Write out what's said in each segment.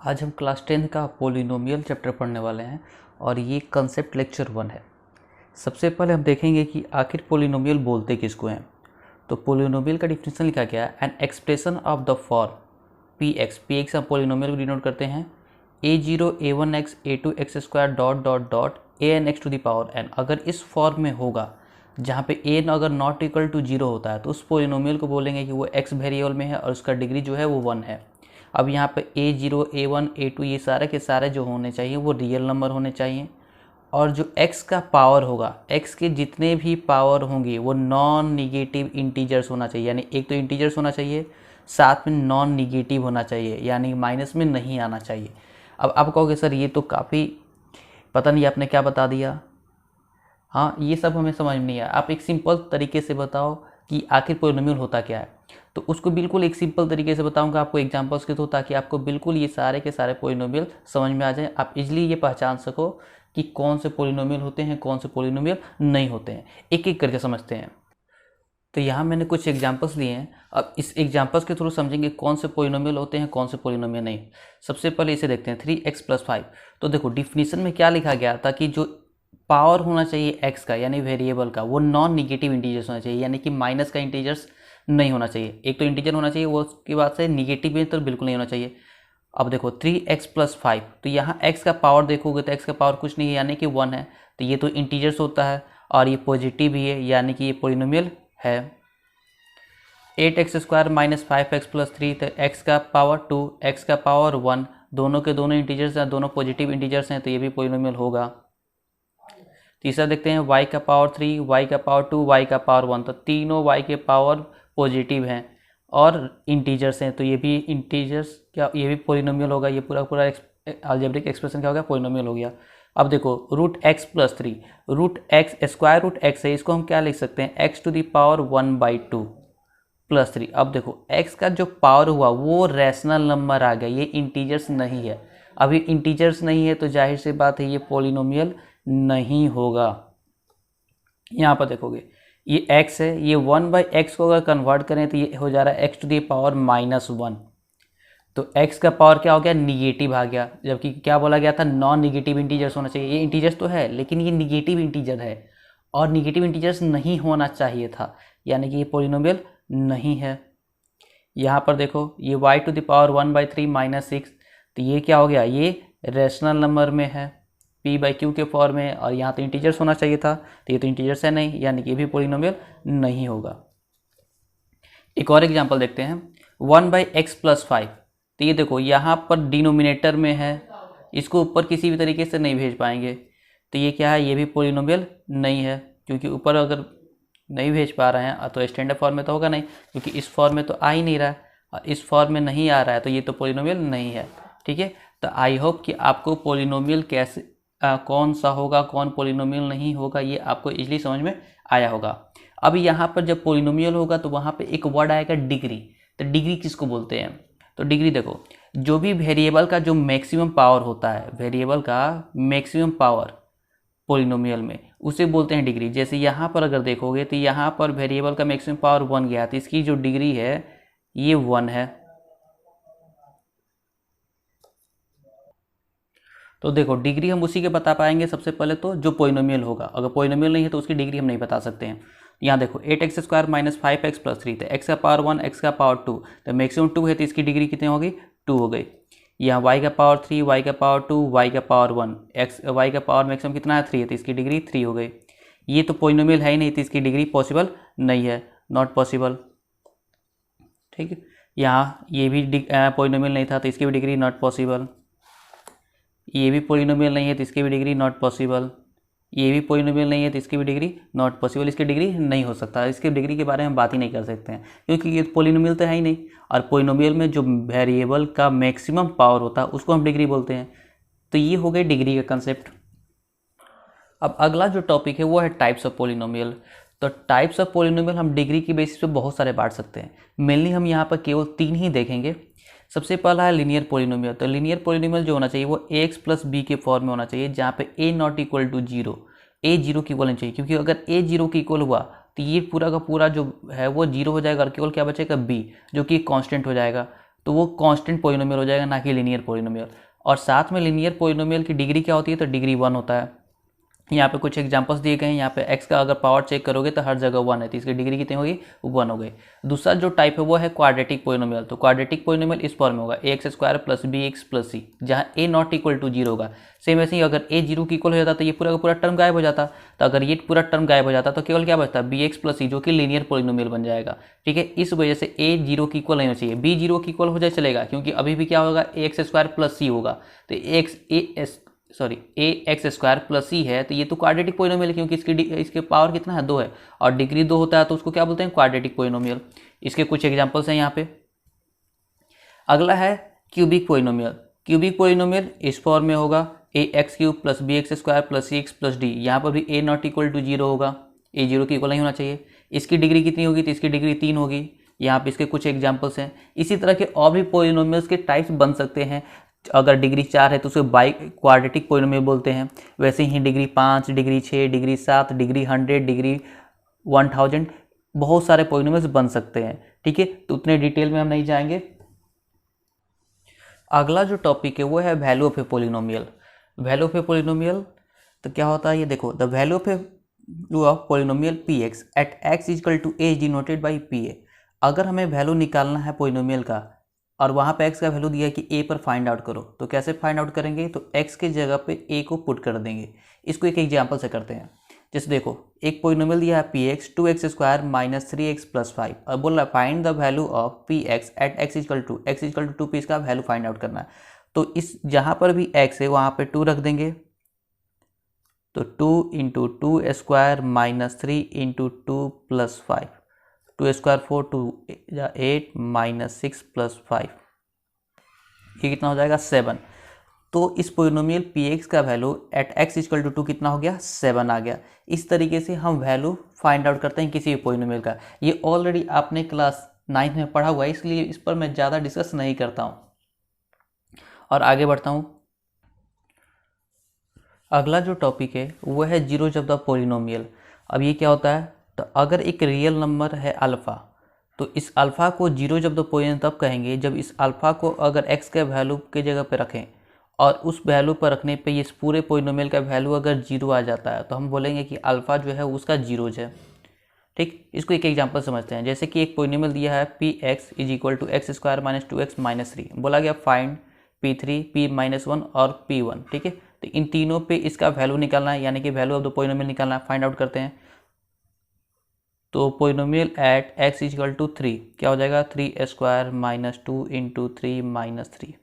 आज हम क्लास 10 का पोलिनोमियल चैप्टर पढ़ने वाले हैं और ये कंसेप्ट लेक्चर 1 है। सबसे पहले हम देखेंगे कि आखिर पोलिनोमियल बोलते किसको हैं। तो पोलिनोमियल का डिफिनेशन लिखा गया है, an expression of the form p x हम पोलिनोमियल को डिनोट करते हैं a0 a1x a2x square dot dot dot an(x to the power n। अगर इस फॉर्म में होगा जहाँ पे n अगर नॉट इक्वल टू 0 होता है तो उस पोलिनोमियल को बोलेंगे कि वो x वेरिएबल में है और उसका डिग्री जो है वो 1 है। अब यहाँ पे a0 a1 a2 ये सारे के सारे जो होने चाहिए वो रियल नंबर होने चाहिए और जो x का पावर होगा, x के जितने भी पावर होंगे वो नॉन निगेटिव इंटीजर्स होना चाहिए। यानी एक तो इंटीजर्स होना चाहिए, साथ में नॉन निगेटिव होना चाहिए, यानी माइनस में नहीं आना चाहिए। अब आप कहोगे सर ये तो काफ़ी पता नहीं आपने क्या बता दिया। हाँ, ये सब हमें समझ में नहीं आया। आप एक सिंपल तरीके से बताओ कि आखिर पोलिनोमियल होता क्या है। तो उसको बिल्कुल एक सिंपल तरीके से बताऊंगा आपको एग्जांपल्स के थ्रू, ताकि आपको बिल्कुल ये सारे के सारे पोलिनोमियल समझ में आ जाए। आप इजीली ये पहचान सको कि कौन से पोलिनोमियल होते हैं, कौन से पोलिनोमियल नहीं होते हैं। एक एक करके समझते हैं। तो यहाँ मैंने कुछ एग्जांपल्स लिए हैं। अब इस एग्जांपल्स के थ्रू समझेंगे कौन से पोलिनोमियल होते हैं, कौन से पोलिनोमियल नहीं। सबसे पहले इसे देखते हैं 3x + 5। तो देखो डिफिनीशन में क्या लिखा गया था कि जो पावर होना चाहिए x का यानी वेरिएबल का वो नॉन निगेटिव इंटीजर्स होना चाहिए, यानी कि माइनस का इंटीजर्स नहीं होना चाहिए। एक तो इंटीजर होना चाहिए, वो उसकी बात से निगेटिव भी तो बिल्कुल नहीं होना चाहिए। अब देखो 3x + 5, तो यहाँ x का पावर देखोगे तो x का पावर कुछ नहीं है यानी कि 1 है, तो ये तो इंटीजर्स होता है और ये पॉजिटिव भी है यानी कि ये पोलिनोमियल है। 8x² - 5x + 3, तो x का पावर 2 x का पावर 1, दोनों के दोनों इंटीजर्स हैं, दोनों पॉजिटिव इंटीजर्स हैं, तो ये भी पोलिनोमियल होगा। तीसरा देखते हैं y का पावर 3 y का पावर 2 y का पावर 1, तो तीनों y के पावर पॉजिटिव हैं और इंटीजर्स हैं, तो ये भी इंटीजर्स क्या, ये भी पोलिनोमियल होगा। ये पूरा पूरा अलजेब्रिक एक्सप्रेशन क्या हो गया, पोलिनोमियल हो गया। अब देखो √x + 3, √x square root x है, इसको हम क्या लिख सकते हैं x टू द पावर 1/2 + 3। अब देखो x का जो पावर हुआ वो रैशनल नंबर आ गया, ये इंटीजर्स नहीं है। अभी इंटीजर्स नहीं है तो जाहिर सी बात है ये पोलिनोमियल नहीं होगा। यहाँ पर देखोगे ये x है, ये 1/x को अगर कन्वर्ट करें तो ये हो जा रहा है x टू द पावर -1। तो x का पावर क्या हो गया, निगेटिव आ गया, जबकि क्या बोला गया था नॉन निगेटिव इंटीजर्स होना चाहिए। ये इंटीजर्स तो है लेकिन ये निगेटिव इंटीजर है और निगेटिव इंटीजर्स नहीं होना चाहिए था, यानी कि ये पोलिनोमियल नहीं है। यहाँ पर देखो ये y टू द पावर 1/3 - 6, तो ये क्या हो गया, ये रैशनल नंबर में है, p/q के फॉर्म में, और यहाँ तो इंटीजर्स होना चाहिए था, तो ये तो इंटीजर्स है नहीं, यानी कि ये भी पोलिनोमियल नहीं होगा। एक और एग्जांपल देखते हैं 1/x + 5, तो ये देखो यहाँ पर डिनोमिनेटर में है, इसको ऊपर किसी भी तरीके से नहीं भेज पाएंगे, तो ये क्या है, ये भी पोलिनोमियल नहीं है, क्योंकि ऊपर अगर नहीं भेज पा रहे हैं तो स्टैंडर्ड फॉर्म में तो होगा नहीं, क्योंकि इस फॉर्म में तो आ ही नहीं रहा है और इस फॉर्म में नहीं आ रहा है, तो ये तो पोलिनोमियल नहीं है। ठीक है, तो आई होप कि आपको पोलिनोमियल कैसे कौन सा होगा, कौन पोलिनोमियल नहीं होगा, ये आपको इजीली समझ में आया होगा। अब यहाँ पर जब पोलिनोमियल होगा तो वहाँ पे एक वर्ड आएगा डिग्री। तो डिग्री किसको बोलते हैं, तो डिग्री देखो जो भी वेरिएबल का जो मैक्सिमम पावर होता है, वेरिएबल का मैक्सिमम पावर पोलिनोमियल में, उसे बोलते हैं डिग्री। जैसे यहाँ पर अगर देखोगे तो यहाँ पर वेरिएबल का मैक्सिमम पावर 1 गया, तो इसकी जो डिग्री है ये 1 है। तो देखो डिग्री हम उसी के बता पाएंगे सबसे पहले तो जो पोलिनोमियल होगा, अगर पोलिनोमियल नहीं है तो उसकी डिग्री हम नहीं बता सकते हैं। यहाँ देखो 8x² - 5x + 3, तो x का पावर 1 x का पावर 2, तो मैक्सिमम 2 है तो इसकी डिग्री कितनी होगी, 2 हो गई। यहाँ y का पावर 3 y का पावर 2 y का पावर 1 y का पावर मैक्सिमम कितना है, 3 है, तो इसकी डिग्री 3 हो गई। ये तो पोलिनोमियल है ही नहीं, तो इसकी डिग्री पॉसिबल नहीं है, नॉट पॉसिबल। ठीक है, यहाँ ये भी पोलिनोमियल नहीं था तो इसकी भी डिग्री नॉट पॉसिबल। ये भी पोलिनोमियल नहीं है तो इसकी भी डिग्री नॉट पॉसिबल। ये भी पोलिनोमियल नहीं है तो इसकी भी डिग्री नॉट पॉसिबल। इसकी डिग्री नहीं हो सकता, इसकी डिग्री के बारे में बात ही नहीं कर सकते हैं, क्योंकि ये पोलिनोमियल तो है ही नहीं। और पोलिनोमियल में जो वेरिएबल का मैक्सिमम पावर होता है उसको हम डिग्री बोलते हैं। तो ये हो गई डिग्री का कंसेप्ट। अब अगला जो टॉपिक है वो है टाइप्स ऑफ पोलिनोमियल। तो टाइप्स ऑफ पोलिनोमियल हम डिग्री की बेसिस पे बहुत सारे बांट सकते हैं। मेनली हम यहाँ पर केवल 3 ही देखेंगे। सबसे पहला है लीनियर पोलिनोमियल। तो लीनियर पोलिनोमियल जो होना चाहिए वो ax + b के फॉर्म में होना चाहिए, जहाँ पे a not equal to 0, a 0 की इक्वल नहीं चाहिए, क्योंकि अगर a 0 की इक्वल हुआ तो ये पूरा का पूरा जो है वो 0 हो जाएगा और केवल क्या बचेगा b, जो कि कांस्टेंट हो जाएगा। तो वो कांस्टेंट पोलिनोमियल हो जाएगा, ना कि लीनियर पोलिनोमियल। और साथ में लीनियर पोलिनोमियल की डिग्री क्या होती है, तो डिग्री 1 होता है। यहाँ पे कुछ एग्जांपल्स दिए गए हैं। यहाँ पे x का अगर पावर चेक करोगे तो हर जगह 1 है, तो इसकी डिग्री कितनी होगी, 1 हो गई। दूसरा जो टाइप है वो है क्वाड्रेटिक पोलिनोमियल। तो क्वाड्रेटिक पोलिनोमियल इस फॉर्म में होगा ax square plus b x plus c, जहाँ a नॉट इक्वल टू 0 होगा। सेम ऐसे ही अगर a 0 की इक्वल हो जाता तो ये पूरा का पूरा टर्म गायब हो जाता। तो अगर ये पूरा टर्म गायब हो जाता तो केवल क्या बचता, बी एक्स प्लस सी, जो कि लीनियर पोलिनोमियल बन जाएगा। ठीक है, इस वजह से a 0 की इक्वल नहीं होना चाहिए, b 0 की इक्वल हो जाए चलेगा, क्योंकि अभी भी क्या होगा, ax स्क्वायर प्लस सी होगा। तो ए एक्स स्क्वायर प्लस सी है, तो ये तो क्वाड्रेटिक पोलिनोमियल है, क्योंकि इसके पावर कितना है, 2 है, और डिग्री 2 होता है, तो उसको क्या बोलते हैं, क्वाड्रेटिक पोलिनोमियल। इसके कुछ एग्जांपल्स हैं यहाँ पे। अगला है क्यूबिक पोलिनोमियल। क्यूबिक पोलिनोमियल इस फॉर्म में होगा a x cube plus b x square plus c x plus d. यहाँ पर भी ए नॉट इक्वल टू 0 होगा, ए 0 की इक्वल नहीं होना चाहिए। इसकी डिग्री कितनी होगी, तो इसकी डिग्री 3 होगी। यहाँ पे इसके कुछ एग्जांपल्स हैं। इसी तरह के और भी पोलिनोमियल्स के टाइप्स बन सकते हैं। अगर डिग्री 4 है तो उसे बाई क्वाड्रेटिक पोलिनोमियल बोलते हैं। वैसे ही degree 5, degree 6, degree 7, degree 100, degree 1000, बहुत सारे पोलिनोमियल्स बन सकते हैं। ठीक है, तो उतने डिटेल में हम नहीं जाएंगे। अगला जो टॉपिक है वो है value of a polynomial. Value of a polynomial तो क्या होता है, ये देखो, the value of a of polynomial p x at x is equal to a denoted by p a. अगर हमें वैल्यू निकालना है पोलिनोमियल का और वहाँ पे x का वैल्यू दिया है कि a पर फाइंड आउट करो, तो कैसे फाइंड आउट करेंगे, तो x के जगह पे a को पुट कर देंगे। इसको एक एग्जांपल से करते हैं। जैसे देखो, एक पोलिनोमियल दिया है px 2x square minus 3x plus 5, और बोल रहा है find the value of px at x is equal to 2p, इसका वैल्यू फाइंड आउट करना है। तो इस जहाँ पर भी x है वहाँ पर 2 रख देंगे, तो 2 into 2 square minus 3 into 2 plus 5, 2 square 4, 2 8 minus 6 plus 5, ये कितना हो जाएगा, 7। तो इस पोलिनोमियल px का value at x equal to 2 कितना हो गया, 7 आ गया। इस तरीके से हम वैल्यू फाइंड आउट करते हैं किसी भी पोलिनोमियल का। ये ऑलरेडी आपने क्लास 9 में पढ़ा हुआ है, इसलिए इस पर मैं ज़्यादा डिस्कस नहीं करता हूँ और आगे बढ़ता हूँ। अगला जो टॉपिक है वो है जीरोज ऑफ द पोलिनोमियल। अब ये क्या होता है, तो अगर एक रियल नंबर है अल्फ़ा, तो इस अल्फ़ा को जीरोज ऑफ द पोलिनोमियल तब कहेंगे जब इस अल्फ़ा को अगर x के वैल्यू के जगह पे रखें और उस वैल्यू पर रखने पे इस पूरे पोलिनोमियल का वैल्यू अगर 0 आ जाता है, तो हम बोलेंगे कि अल्फ़ा जो है उसका जीरोज है। ठीक, इसको एक एग्जांपल समझते हैं। जैसे कि एक पोलिनोमियल दिया है p x is equal to x square minus 2x minus 3, बोला गया फाइंड p3, p-1 और p1। ठीक है, तो इन तीनों पे इसका वैल्यू निकालना है, यानी कि वैल्यू ऑफ द पोलिनोमियल निकालना है। फाइंड आउट करते हैं। तो polynomial at x equal to 3 क्या हो जाएगा, 3 स्क्वायर माइनस 2 इंटू 3 माइनस 3,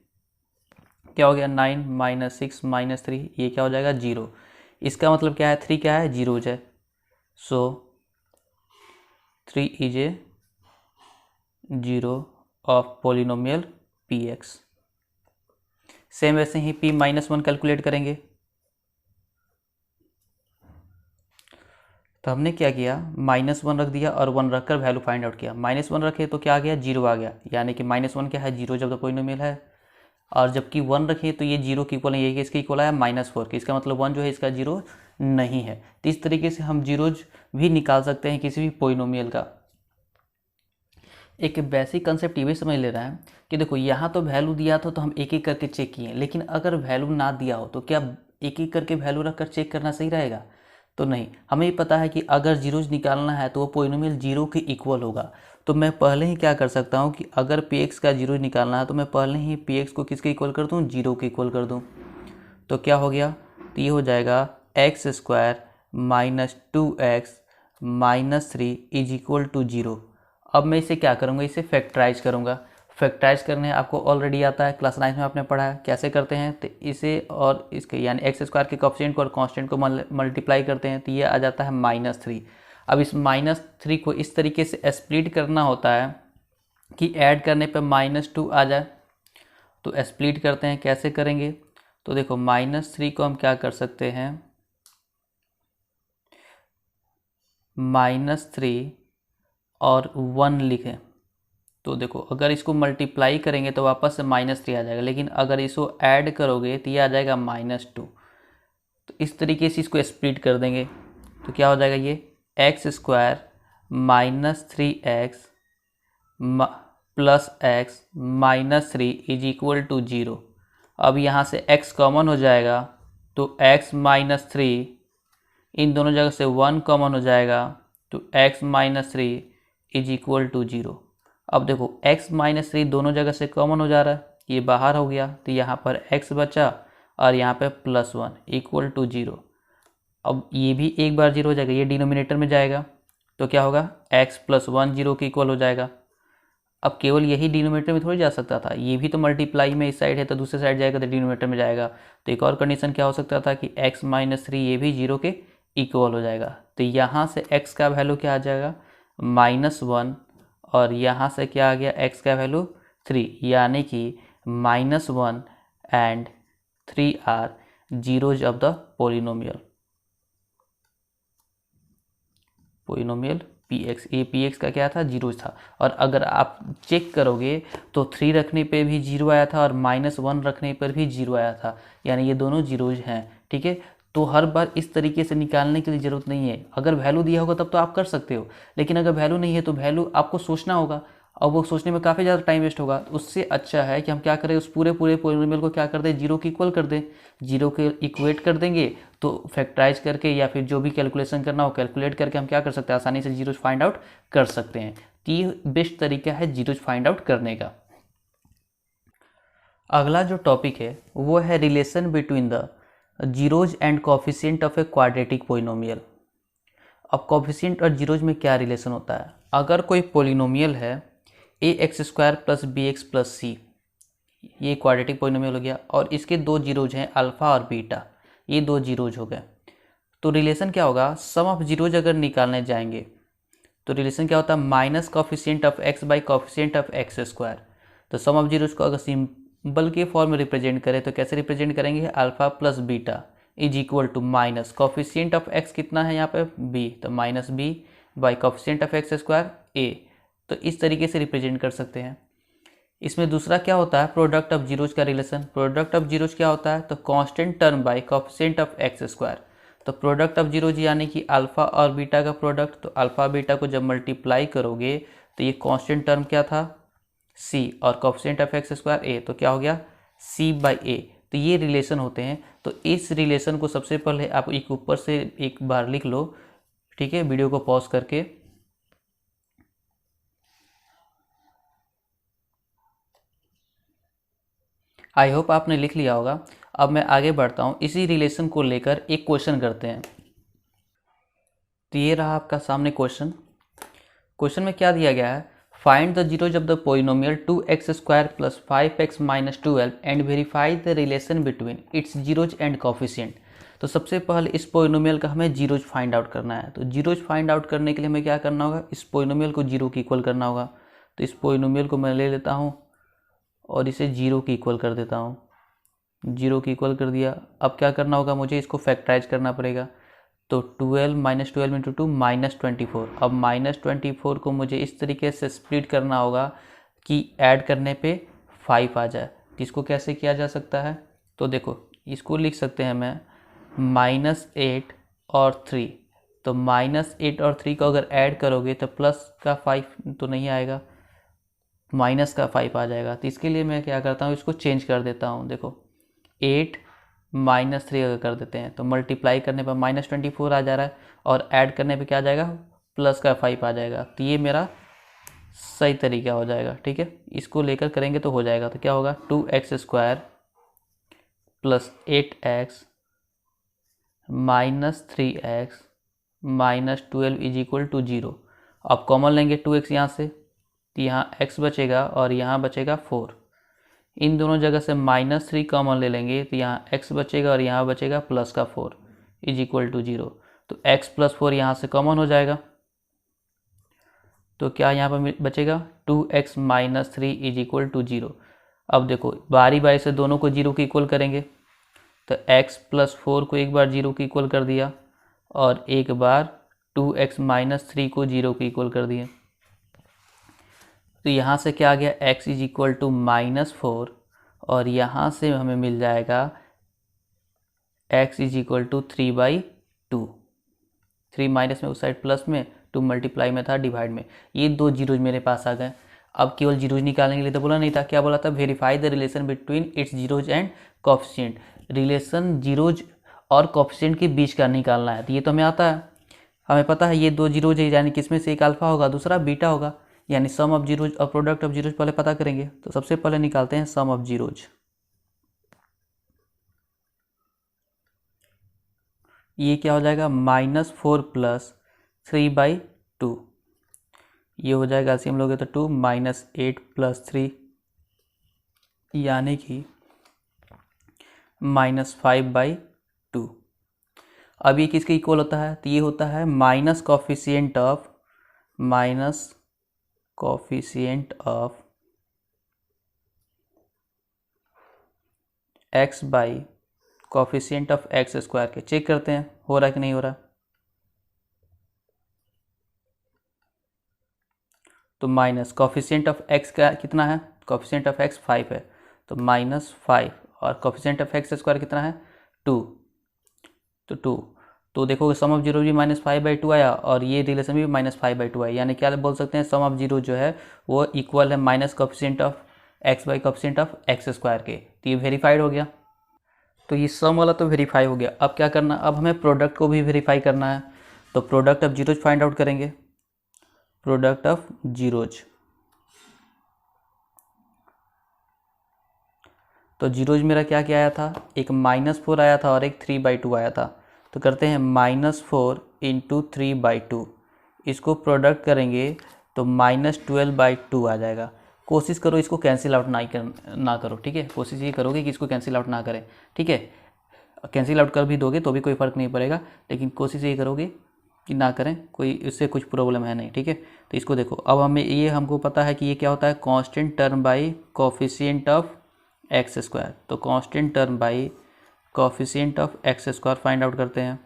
क्या हो गया, 9 माइनस 6 माइनस 3, ये क्या हो जाएगा, 0। इसका मतलब क्या है, 3 क्या है, जीरोज है। सो 3 is a zero of polynomial px। Same वैसे ही p-1 कैलकुलेट करेंगे। तो हमने क्या किया, -1 रख दिया और 1 रखकर वैल्यू फाइंड आउट किया। -1 रखे तो क्या आ गया, 0 आ गया, यानी कि -1 क्या है, जीरो जब द पोलिनोमियल है। और जबकि 1 रखे तो ये 0 की इक्वल नहीं है, कि इसकी इक्वल आया -4 की, इसका मतलब 1 जो है इसका जीरो नहीं है। तो इस तरीके से हम जीरोज भी निकाल सकते हैं किसी भी पोलिनोमियल का। एक बेसिक कंसेप्ट ये भी समझ ले रहा है कि देखो, यहाँ तो वैल्यू दिया था तो हम एक एक करके चेक किए, लेकिन अगर वैल्यू ना दिया हो तो क्या एक एक करके वैल्यू रखकर चेक करना सही रहेगा, तो नहीं। हमें पता है कि अगर जीरोज निकालना है तो वो पोलिनोमियल 0 के इक्वल होगा। तो मैं पहले ही क्या कर सकता हूँ कि अगर px का जीरोज निकालना है तो मैं पहले ही px को किसके इक्वल कर दूँ, 0 के इक्वल कर दूँ। तो क्या हो गया, तो ये हो जाएगा x square minus 2x minus 3 is equal to 0। अब मैं इसे क्या करूँगा, इसे फैक्टराइज करूँगा। फैक्टराइज करने आपको ऑलरेडी आता है, क्लास 9 में आपने पढ़ा है कैसे करते हैं। तो इसे और इसके यानी एक्स स्क्वायर के कोएफिशिएंट को और कांस्टेंट को मल्टीप्लाई करते हैं, तो ये आ जाता है -3। अब इस -3 को इस तरीके से स्प्लिट करना होता है कि ऐड करने पे -2 आ जाए। तो स्प्लिट करते हैं, कैसे करेंगे, तो देखो -3 को हम क्या कर सकते हैं, -3 और 1 लिखें। तो देखो, अगर इसको मल्टीप्लाई करेंगे तो वापस से -3 आ जाएगा, लेकिन अगर इसको ऐड करोगे तो ये आ जाएगा -2। तो इस तरीके से इसको स्प्लिट कर देंगे, तो क्या हो जाएगा, ये x square minus 3x plus x minus 3 is equal to 0। अब यहाँ से x कॉमन हो जाएगा तो x माइनस 3, इन दोनों जगह से 1 कॉमन हो जाएगा तो x minus 3 is equal to 0। अब देखो x माइनस 3 दोनों जगह से कॉमन हो जा रहा है, ये बाहर हो गया तो यहाँ पर x बचा और यहाँ पे प्लस 1 इक्वल टू 0। अब ये भी एक बार 0 हो जाएगा, ये डिनोमिनेटर में जाएगा तो क्या होगा x प्लस 1 0 के इक्वल हो जाएगा। अब केवल यही डिनोमिनेटर में थोड़ी जा सकता था, ये भी तो मल्टीप्लाई में इस साइड है तो दूसरे साइड जाएगा तो डिनोमिनेटर में जाएगा। तो एक और कंडीशन क्या हो सकता था कि x माइनस 3 ये भी 0 के इक्वल हो जाएगा। तो यहाँ से x का वैल्यू क्या आ जाएगा -1 और यहाँ से क्या आ गया x का वैल्यू 3, यानी कि -1 and 3 are zeros of the polynomial px। ये px का क्या था जीरो था। और अगर आप चेक करोगे तो 3 रखने पे भी 0 आया था और -1 रखने पर भी 0 आया था, यानी ये दोनों जीरोज हैं। ठीक है, तो हर बार इस तरीके से निकालने की ज़रूरत नहीं है। अगर वैल्यू दिया होगा तब तो आप कर सकते हो, लेकिन अगर वैल्यू नहीं है तो वैल्यू आपको सोचना होगा और वो सोचने में काफ़ी ज़्यादा टाइम वेस्ट होगा। उससे अच्छा है कि हम क्या करें, उस पूरे पोलिनोमियल को क्या कर दें, 0 के इक्वल कर दें। 0 के इक्वेट कर देंगे तो फैक्टराइज करके या फिर जो भी कैलकुलेशन करना हो कैलकुलेट करके हम क्या कर सकते हैं, आसानी से जीरोज फाइंड आउट कर सकते हैं। तो ये बेस्ट तरीका है जीरोज फाइंड आउट करने का। अगला जो टॉपिक है वो है relation between the zeros and coefficient of a quadratic polynomial. अब कोफिशिएंट और जीरोज में क्या रिलेशन होता है, अगर कोई पोलिनोमियल है ax² प्लस bx प्लस सी, ये क्वाड्रेटिक पोलिनोमियल हो गया और इसके दो जीरोज हैं अल्फा और बीटा, ये दो जीरोज हो गए। तो रिलेशन क्या होगा, सम ऑफ जीरोज अगर निकालने जाएंगे तो रिलेशन क्या होता है minus coefficient of x by coefficient of x²। तो सम ऑफ जीरोज को अगर सिंबल के फॉर्म में रिप्रेजेंट करें तो कैसे रिप्रेजेंट करेंगे, alpha plus beta is equal to minus coefficient of x कितना है यहाँ पे b, तो minus b by coefficient of x² a। तो इस तरीके से रिप्रेजेंट कर सकते हैं। इसमें दूसरा क्या होता है प्रोडक्ट ऑफ जीरोज का रिलेशन। प्रोडक्ट ऑफ जीरोज क्या होता है, तो constant term by coefficient of x²। तो प्रोडक्ट ऑफ जीरोज यानी कि अल्फा और बीटा का प्रोडक्ट, तो अल्फा बीटा को जब मल्टीप्लाई करोगे तो ये कांस्टेंट टर्म क्या था c और कोफिशिएंट ऑफ x² a, तो क्या हो गया c बाई a। तो ये रिलेशन होते हैं। तो इस रिलेशन को सबसे पहले आप एक ऊपर से एक बार लिख लो, ठीक है, वीडियो को पॉज करके। आई होप आपने लिख लिया होगा। अब मैं आगे बढ़ता हूँ, इसी रिलेशन को लेकर एक क्वेश्चन करते हैं। तो ये रहा आपका सामने क्वेश्चन। क्वेश्चन में क्या दिया गया है, find the zeros of the polynomial 2x² plus 5x minus 12 and verify the relation between its zeros and coefficient. तो सबसे पहले इस पोलिनोमियल का हमें जीरोज फाइंड आउट करना है। तो जीरोज फाइंड आउट करने के लिए हमें क्या करना होगा, इस पोलिनोमियल को 0 के इक्वल करना होगा। तो इस पोलिनोमियल को मैं ले लेता हूँ और इसे 0 के इक्वल कर देता हूँ। 0 के इक्वल कर दिया। अब क्या करना होगा, मुझे इसको फैक्टराइज करना पड़ेगा। तो 12 माइनस 12 इंटू 2 -24। अब -24 को मुझे इस तरीके से स्प्लिट करना होगा कि ऐड करने पे 5 आ जाए। तो इसको कैसे किया जा सकता है, तो देखो इसको लिख सकते हैं मैं -8 और 3। तो -8 और 3 को अगर ऐड करोगे तो प्लस का 5 तो नहीं आएगा, माइनस का 5 आ जाएगा। तो इसके लिए मैं क्या करता हूँ, इसको चेंज कर देता हूँ। देखो 8 माइनस 3 अगर कर देते हैं तो मल्टीप्लाई करने पर -24 आ जा रहा है और ऐड करने पे क्या आ जाएगा, प्लस का 5 आ जाएगा। तो ये मेरा सही तरीका हो जाएगा। ठीक है, इसको लेकर करेंगे तो हो जाएगा। तो क्या होगा 2x² plus 8x minus 3x minus 12 is equal to 0। अब कॉमन लेंगे 2x यहाँ से, तो यहाँ x बचेगा और यहाँ बचेगा 4। इन दोनों जगह से -3 कॉमन ले लेंगे तो यहाँ x बचेगा और यहाँ बचेगा प्लस का 4 इज इक्वल टू 0। तो x प्लस 4 यहाँ से कॉमन हो जाएगा। तो क्या यहाँ पर बचेगा 2x minus 3 is equal to 0। अब देखो बारी बारी से दोनों को 0 के इक्वल करेंगे। तो x प्लस 4 को एक बार 0 के इक्वल कर दिया और एक बार 2x माइनस 3 को 0 के इक्वल कर दिया। तो यहाँ से क्या आ गया x इज इक्वल टू -4 और यहाँ से हमें मिल जाएगा x is equal to 3/2। 3 minus में उस साइड प्लस में, 2 मल्टीप्लाई में था डिवाइड में। ये दो जीरोज मेरे पास आ गए। अब केवल जीरोज निकालने के लिए तो बोला नहीं था, क्या बोला था, verify the relation between its zeros and coefficient, relation zeros और कोफिशिएंट के बीच का निकालना है। तो ये तो हमें आता है, हमें पता है ये दो जीरोज है, यानी किसमें से एक अल्फा होगा दूसरा बीटा होगा, यानी सम ऑफ जीरोज और प्रोडक्ट ऑफ जीरोज पहले पता करेंगे। तो सबसे पहले निकालते हैं सम ऑफ जीरोज। ये क्या हो जाएगा, -4 + 3/2, ये हो जाएगा एलसीएम लोगे तो 2 -8 + 3 यानी कि -5/2। अब ये किसके इक्वल होता है, तो ये होता है minus coefficient of x by coefficient of x square के। चेक करते हैं हो रहा है कि नहीं हो रहा। तो माइनस कोफिशिएंट ऑफ x का कितना है, कोफिशिएंट ऑफ x 5 है, तो -5 और कोफिशिएंट ऑफ x स्क्वायर कितना है 2, तो 2। तो देखोगे सम ऑफ जीरो भी -5/2 आया और ये रिलेशन भी -5/2 आया, यानी क्या बोल सकते हैं, सम ऑफ जीरो जो है वो इक्वल है minus coefficient of x by coefficient of x square के। तो ये वेरीफाइड हो गया। तो ये सम वाला तो वेरीफाई हो गया। अब क्या करना, अब हमें प्रोडक्ट को भी वेरीफाई करना है। तो product of zeros find out करेंगे, प्रोडक्ट ऑफ जीरोज। तो जीरोज मेरा क्या क्या आया था, एक -4 आया था और एक 3/2 आया था। तो करते हैं -4 × 3/2, इसको प्रोडक्ट करेंगे तो -12/2 आ जाएगा। कोशिश करो इसको कैंसिल आउट ना करो, ठीक है, कोशिश ये करोगे कि इसको कैंसिल आउट ना करें, ठीक है। कैंसिल आउट कर भी दोगे तो भी कोई फ़र्क नहीं पड़ेगा, लेकिन कोशिश ये करोगे कि ना करें, कोई इससे कुछ प्रॉब्लम है नहीं, ठीक है। तो इसको देखो, अब हमें ये हमको पता है कि ये क्या होता है, constant term by coefficient of x square. तो constant term by coefficient of x square find out करते हैं।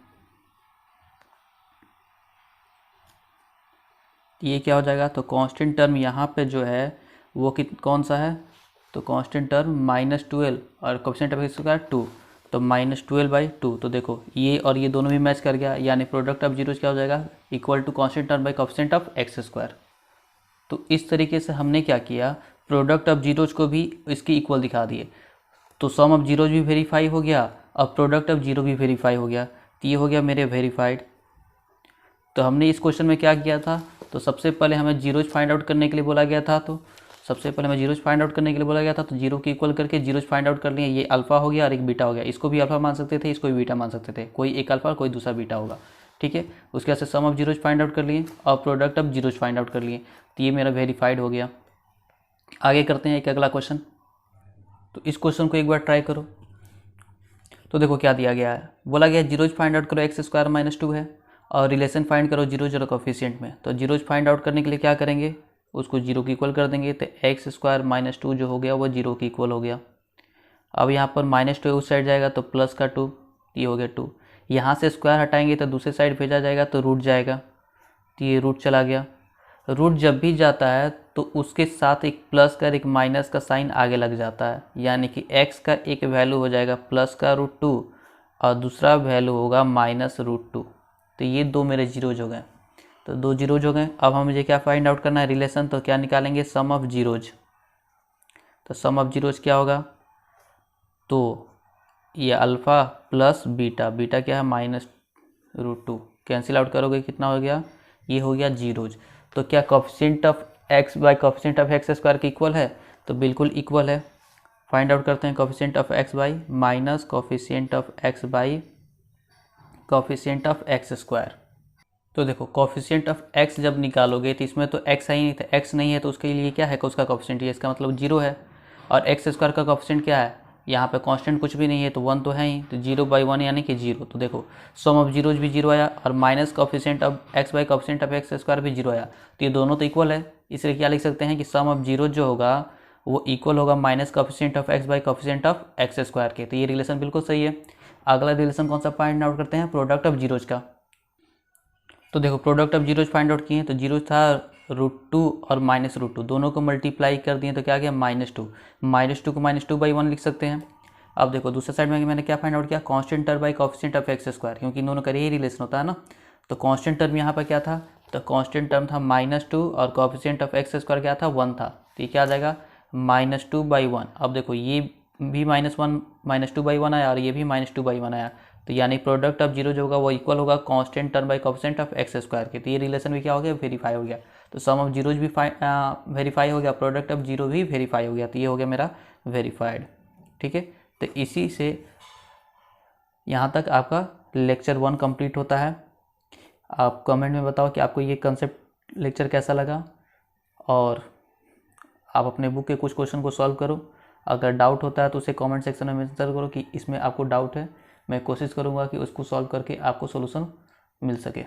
ये क्या हो जाएगा, तो कांस्टेंट टर्म यहाँ पे जो है वो कौन सा है, तो कांस्टेंट टर्म -12 और कोफिशिएंट ऑफ x स्क्वायर 2, तो -12/2। तो देखो ये और ये दोनों भी मैच कर गया, यानी प्रोडक्ट ऑफ जीरोज क्या हो जाएगा, equal to constant term by coefficient of x square. तो इस तरीके से हमने क्या किया, प्रोडक्ट ऑफ जीरोज को भी इसकी इक्वल दिखा दिए। तो सम ऑफ जीरोज भी वेरीफाई हो गया और प्रोडक्ट ऑफ जीरो भी वेरीफाई हो गया। तो ये हो गया मेरे वेरीफाइड। तो हमने इस क्वेश्चन में क्या किया था, तो सबसे पहले हमें जीरोज फाइंड आउट करने के लिए बोला गया था, तो सबसे पहले हमें जीरोज फाइंड आउट करने के लिए बोला गया था, तो जीरो की इक्वल करके जीरोज फाइंड आउट कर लिए। ये अल्फा हो गया और एक बीटा हो गया, इसको भी अल्फा मान सकते थे, इसको भी बीटा मान सकते थे, कोई एक अल्फा और कोई दूसरा बीटा होगा, ठीक है। उसके बाद से सम ऑफ जीरोज फाइंड आउट कर लिए और product of zeros find out कर लिए। तो ये मेरा वेरीफाइड हो गया। आगे करते हैं एक अगला क्वेश्चन। तो इस क्वेश्चन को एक बार ट्राई करो। तो देखो क्या दिया गया है, बोला गया जीरोज फाइंड आउट करो x स्क्वायर -2 है और रिलेशन फाइंड करो जीरोज और कोफिशिएंट में। तो जीरोज फाइंड आउट करने के लिए क्या करेंगे, उसको जीरो की इक्वल कर देंगे। तो x स्क्वायर -2 जो हो गया वो जीरो की इक्वल हो गया। अब यहाँ पर -2 उस साइड जाएगा तो प्लस का 2, ये हो गया 2। यहाँ से स्क्वायर हटाएंगे तो दूसरे साइड भेजा जाएगा तो रूट जाएगा, तो ये रूट चला गया। रूट जब भी जाता है तो उसके साथ एक प्लस का एक माइनस का साइन आगे लग जाता है, यानी कि x का एक वैल्यू हो जाएगा प्लस का √2 और दूसरा वैल्यू होगा -√2। तो ये दो मेरे जीरोज हो गए, तो दो जीरोज हो गए। अब हम मुझे क्या फाइंड आउट करना है, रिलेशन। तो क्या निकालेंगे, सम ऑफ जीरोज। तो सम ऑफ जीरोज क्या होगा, तो ये अल्फ़ा प्लस बीटा, बीटा क्या है -√2, कैंसिल आउट करोगे कितना हो गया, ये हो गया जीरोज। तो क्या coefficient of x by coefficient of x square के इक्वल है, तो बिल्कुल इक्वल है। फाइंड आउट करते हैं coefficient of x by minus coefficient of x by coefficient of x square. तो देखो कोफिशिएंट ऑफ x जब निकालोगे तो इसमें तो x है ही नहीं, तो x नहीं है तो उसके लिए क्या है, उसका कोफिशिएंट, ये इसका मतलब जीरो है। और x स्क्वायर का कोफिशिएंट क्या है, यहाँ पे कांस्टेंट कुछ भी नहीं है तो 1 तो है ही, तो 0/1 यानी कि 0। तो देखो सम ऑफ जीरोज भी 0 आया और minus coefficient of x by coefficient of x square भी 0 आया। तो ये दोनों तो इक्वल है, इसलिए क्या लिख सकते हैं कि सम ऑफ जीरोज जो होगा वो इक्वल होगा minus coefficient of x by coefficient of x square के। तो ये रिलेशन बिल्कुल सही है। अगला रिलेशन कौन सा फाइंड आउट करते हैं, प्रोडक्ट ऑफ जीरोज का। तो देखो product of zeros find out किए, तो जीरोज था √2 और -√2, दोनों को मल्टीप्लाई कर दिए तो क्या आ गया -2। -2 को -2/1 लिख सकते हैं। अब देखो दूसरे साइड में मैंने क्या फाइंड आउट किया, constant term by coefficient of x square, क्योंकि दोनों का यही रिलेशन होता है ना। तो कांस्टेंट टर्म यहाँ पर क्या था, तो कांस्टेंट टर्म था -2 और कोएफिशिएंट ऑफ एक्स स्क्वायर क्या था 1 था, तो ये क्या आ जाएगा -2/1। अब देखो ये भी -2/1 आया और ये भी -2/1 आया, तो यानी प्रोडक्ट ऑफ जीरो जो होगा वो इक्वल होगा constant term by coefficient of x square के। तो ये रिलेशन भी क्या हो गया, वेरीफाई हो गया। तो सम ऑफ जीरोज भी वेरीफाई हो गया, प्रोडक्ट ऑफ जीरो भी वेरीफाई हो गया, तो ये हो गया मेरा वेरीफाइड। ठीक है, तो इसी से यहाँ तक आपका लेक्चर 1 कंप्लीट होता है। आप कमेंट में बताओ कि आपको ये कंसेप्ट लेक्चर कैसा लगा, और आप अपने बुक के कुछ क्वेश्चन को सॉल्व करो। अगर डाउट होता है तो उसे कमेंट सेक्शन में मेंशन करो कि इसमें आपको डाउट है, मैं कोशिश करूँगा कि उसको सॉल्व करके आपको सोल्यूशन मिल सके।